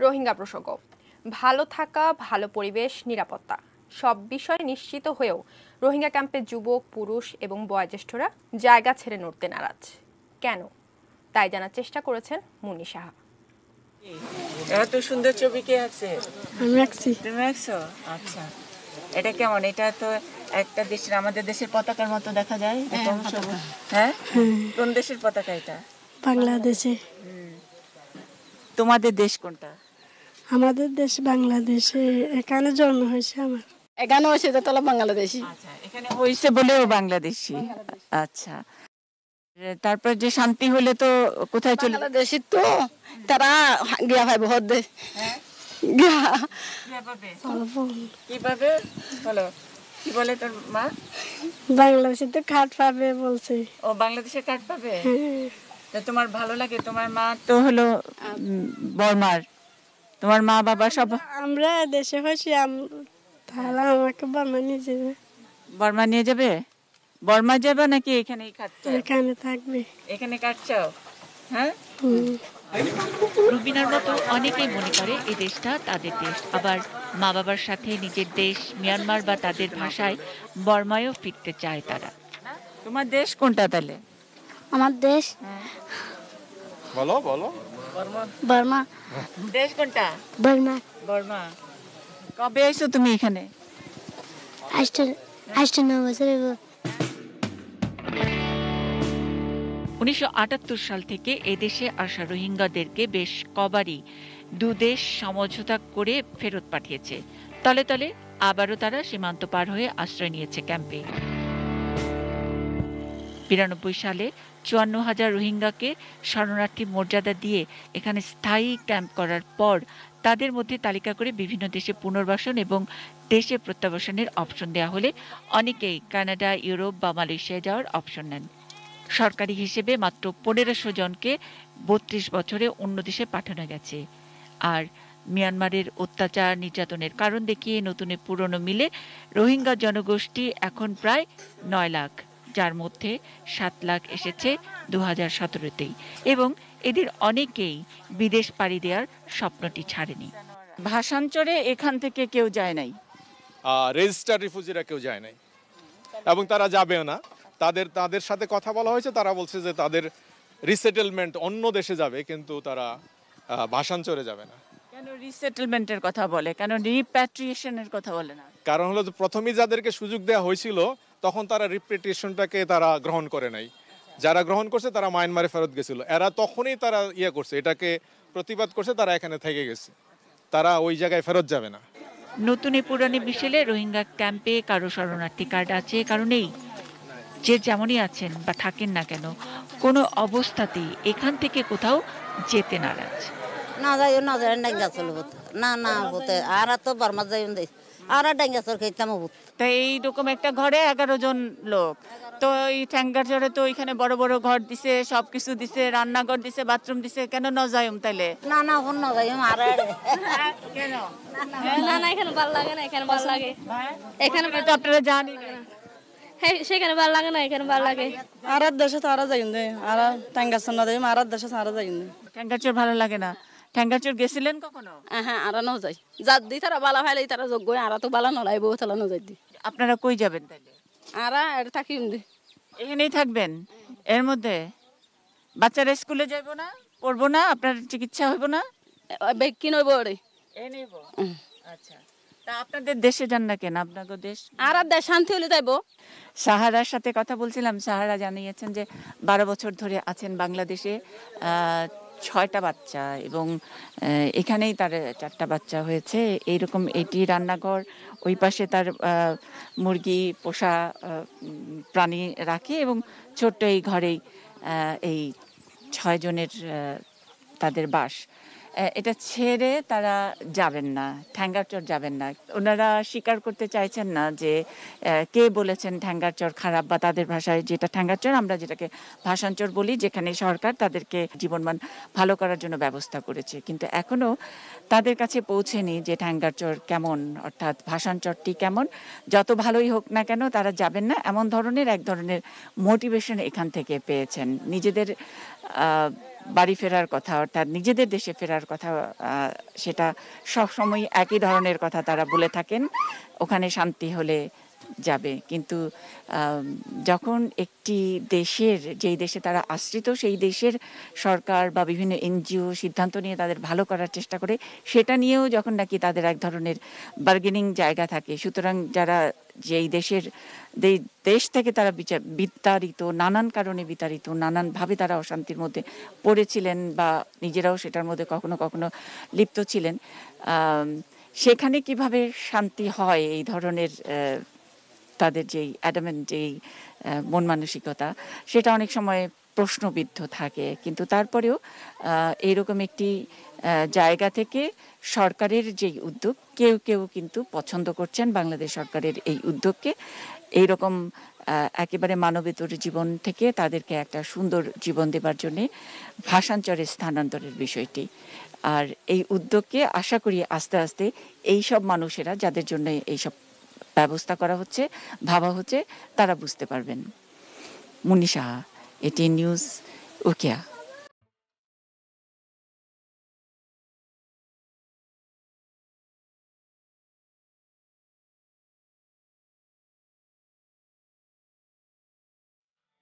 রোহিঙ্গা প্রসঙ্গ। ভালো থাকা, ভালো পরিবেশ, নিরাপত্তা সব বিষয় নিশ্চিত হয়েও রোহিঙ্গা ক্যাম্পে যুবক, পুরুষ এবং বয়োজ্যেষ্ঠরা জায়গা ছেড়ে নড়তে নারাজ কেন, তাই জানার চেষ্টা করেছেন মুন্নি সাহা। এত সুন্দর ছবি কে আছে? আমি আঁকছি। তুমি আঁকছো? আচ্ছা, এটা কেমন? এটা তো একটা দেশের, আমাদের দেশের পতাকার মতো দেখা যায়। হ্যাঁ, কোন দেশের পতাকা এটা? বাংলাদেশে। তোমাদের দেশ কোনটা? আমাদের দেশ বাংলাদেশে। এখানে জন্ম হয়েছে আমার। এখানে হয়েছে তো তাহলে বাংলাদেশি। আচ্ছা, এখানে হয়েছে বলেও বাংলাদেশি। আচ্ছা, তারপর যে শান্তি হলে তো কোথায় চলে? বাংলাদেশি তো তারা গিয়া ভাই বহুত দেশ। কিভাবে বলো, কি বলে তোর মা? বাংলাদেশে তো কার্ড পাবে বলছে। ও বাংলাদেশে কার্ড পাবে? তা তোমার ভালো লাগে? তোমার মা তো হলো বর্মার, তোমার মা বাবা সব। আমরা দেশে হয়েছি, তাহলে আমাকে বর্মা নিয়ে যাবে। বর্মা নিয়ে যাবে? বর্মা যাবে নাকি এখানেই কাটছো? এখানে থাকবে। এখানে কাটছো? হ্যাঁ। রুবিনার মতো অনেকেই মনে করে এই দেশটা তাদের দেশ, আবার মা বাবার সাথে নিজের দেশ মিয়ানমার বা তাদের ভাষায় বর্মায়ও ফিরতে চায় তারা। তোমার দেশ কোনটা তাহলে? আমার দেশ বলো বলো। বর্মা। দেশ কোনটা? বর্মা। বর্মা। কবে এসো তুমি এখানে? আসতে 9 বছর। 1978 সাল থেকে এদেশে আসা রোহিঙ্গাদেরকে বেশ কবারই দুদেশ সমঝোতা করে ফেরত পাঠিয়েছে। তলে তলে আবারও তারা সীমান্ত পার হয়ে আশ্রয় নিয়েছে ক্যাম্পে। 92 সালে 54,000 রোহিঙ্গাকে শরণার্থী মর্যাদা দিয়ে এখানে স্থায়ী ক্যাম্প করার পর তাদের মধ্যে তালিকা করে বিভিন্ন দেশে পুনর্বাসন এবং দেশে প্রত্যাবাসনের অপশন দেওয়া হলে অনেকেই কানাডা, ইউরোপ বা মালয়েশিয়ায় যাওয়ার অপশন নেন। সরকারি হিসেবে মাত্র 1500 জনকে 32 বছরে অন্য দেশে পাঠানো গেছে। আর মিয়ানমারের অত্যাচার নির্যাতনের কারণ দেখিয়ে নতুনে পুরনো মিলে রোহিঙ্গা জনগোষ্ঠী এখন প্রায় 9 লাখ, যার মধ্যে 7 লাখ এসেছে 2017তেই, এবং এদের অনেকেই বিদেশ পাড়ি দেওয়ার স্বপ্নটি ছাড়েনি। ভাষাঞ্চরে এখান থেকে কেউ যায় নাই, রেজিস্টার্ড রিফিউজিরা কেউ যায় নাই এবং তারা যাবেও না। তাদের সাথে কথা বলা হয়েছে, তারা বলছে যে তাদের রিসেটেলমেন্ট অন্য দেশে যাবে, কিন্তু তারা ভাষাঞ্চরে যাবে না। কেন রিসেটেলমেন্টের কথা বলে, কেন রিপ্যাট্রিয়েশনের কথা বলে না? কারণ হলো প্রথমেই যাদেরকে সুযোগ দেওয়া হয়েছিল তখন তারা রিপ্যাট্রিয়েশনটাকে তারা গ্রহণ করে নাই। যারা গ্রহণ করছে তারা মায়ানমারে ফেরত গেছিল, এরা তখনই তারা করছে, এটাকে প্রতিবাদ করছে, তারা এখানে থেকে গেছে, তারা ওই জায়গায় ফেরত যাবে না। নতুন পুরানি বিশেলে রোহিঙ্গা ক্যাম্পে কারো শরণার্থী কার্ড আছে, কারণেই যে যেমনই আছেন বা থাকেন না কেন কোনো অবস্থাতেই এখান থেকে কোথাও যেতে নারাজ। না যাইও, না যাই ডাঙ্গা চলব না, না হতে আর তো বর্মা যাই আর ডাঙ্গা চল খেতাম। তো এইরকম একটা ঘরে 11 জন লোক, তো এই ঠ্যাঙ্গাচরে তো এখানে বড় বড় ঘর দিছে, সবকিছু দিছে, রান্নাঘর দিছে, বাথরুম দিছে, কেন ন যাইম তাইলে? না না হন না যাইম আর কেন? না না এখানে ভালো লাগে না, এখানে ভালো লাগে। এখানে তো আপনারা জানি না, সেখানে ভালো লাগে না, এখানে ভালো লাগে। আর দেশে তো আরা যাইন দে, আর টাঙ্গাস না দেই, আর দেশে আরা যাইন দে। ঠ্যাঙ্গাচর ভালো লাগে না? ঠ্যাঙ্গাচর গেছিলেন কখনো? হ্যাঁ, আরা ন যাই। যাদ দি তারা বালা ফাইলে তারা যোগ্য, আরা তো বালা নলাইবো, তালা ন যাই দি। আপনারা কই যাবেন তাইলে? আরা এর থাকিম দে। এখানেই থাকবেন? এর মধ্যে বাচ্চারা স্কুলে যাইবো না, পড়বো না, আপনার চিকিৎসা হইব না? বেকি নইব রে। এ নেব। আচ্ছা, তা আপনাদের দেশে যান না কেন? আপনাদের দেশ আর দেশ শান্তি হলে যাইবো। সাহারার সাথে কথা বলছিলাম, সাহারা জানিয়েছেন যে 12 বছর ধরে আছেন বাংলাদেশে, 6টা বাচ্চা, এবং এখানেই তার 4টা বাচ্চা হয়েছে। এইরকম এটি রান্নাঘর, ওই পাশে তার মুরগি পোষা প্রাণী রাখে, এবং ছোট্ট এই ঘরেই এই 6 জনের তাদের বাস। এটা ছেড়ে তারা যাবেন না, ঠ্যাঙ্গারচর যাবেন না। ওনারা স্বীকার করতে চাইছেন না যে কে বলেছেন ঠ্যাঙ্গারচর খারাপ, বা তাদের ভাষায় যেটা ঠ্যাঙ্গারচর, আমরা যেটাকে ভাষাঞ্চর বলি, যেখানে সরকার তাদেরকে জীবনমান ভালো করার জন্য ব্যবস্থা করেছে, কিন্তু এখনো তাদের কাছে পৌঁছেনি যে ঠ্যাঙ্গারচর কেমন, অর্থাৎ ভাষাঞ্চরটি কেমন। যত ভালোই হোক না কেন তারা যাবেন না, এমন ধরনের এক ধরনের মোটিভেশন এখান থেকে পেয়েছেন। নিজেদের বাড়ি ফেরার কথা, অর্থাৎ নিজেদের দেশে ফেরার কথা, সেটা সবসময় একই ধরনের কথা তারা বলে থাকেন, ওখানে শান্তি হলে যাবে। কিন্তু যখন একটি দেশের, যেই দেশে তারা আশ্রিত, সেই দেশের সরকার বা বিভিন্ন এনজিও সিদ্ধান্ত নিয়ে তাদের ভালো করার চেষ্টা করে, সেটা নিয়েও যখন নাকি তাদের এক ধরনের বার্গেনিং জায়গা থাকে, সুতরাং যারা যেই দেশ থেকে তারা বিতাড়িত, নানান কারণে বিতাড়িত, নানানভাবে তারা অশান্তির মধ্যে পড়েছিলেন বা নিজেরাও সেটার মধ্যে কখনো কখনো লিপ্ত ছিলেন, সেখানে কিভাবে শান্তি হয়, এই ধরনের তাদের যেই অ্যাডামেন্ট, যেই মন মানসিকতা, সেটা অনেক সময় প্রশ্নবিদ্ধ থাকে। কিন্তু তারপরেও এইরকম একটি জায়গা থেকে সরকারের যেই উদ্যোগ, কেউ কেউ কিন্তু পছন্দ করছেন বাংলাদেশ সরকারের এই উদ্যোগকে, এইরকম একেবারে মানবেতর জীবন থেকে তাদেরকে একটা সুন্দর জীবন দেবার জন্য ভাষান্তরে স্থানান্তরের বিষয়টি। আর এই উদ্যোগকে আশা করি আস্তে আস্তে এই সব মানুষেরা, যাদের জন্য এইসব ব্যবস্থা করা হচ্ছে, ভাবা হচ্ছে, তারা বুঝতে পারবেন। Munni Saha, ATN News, Ukhia.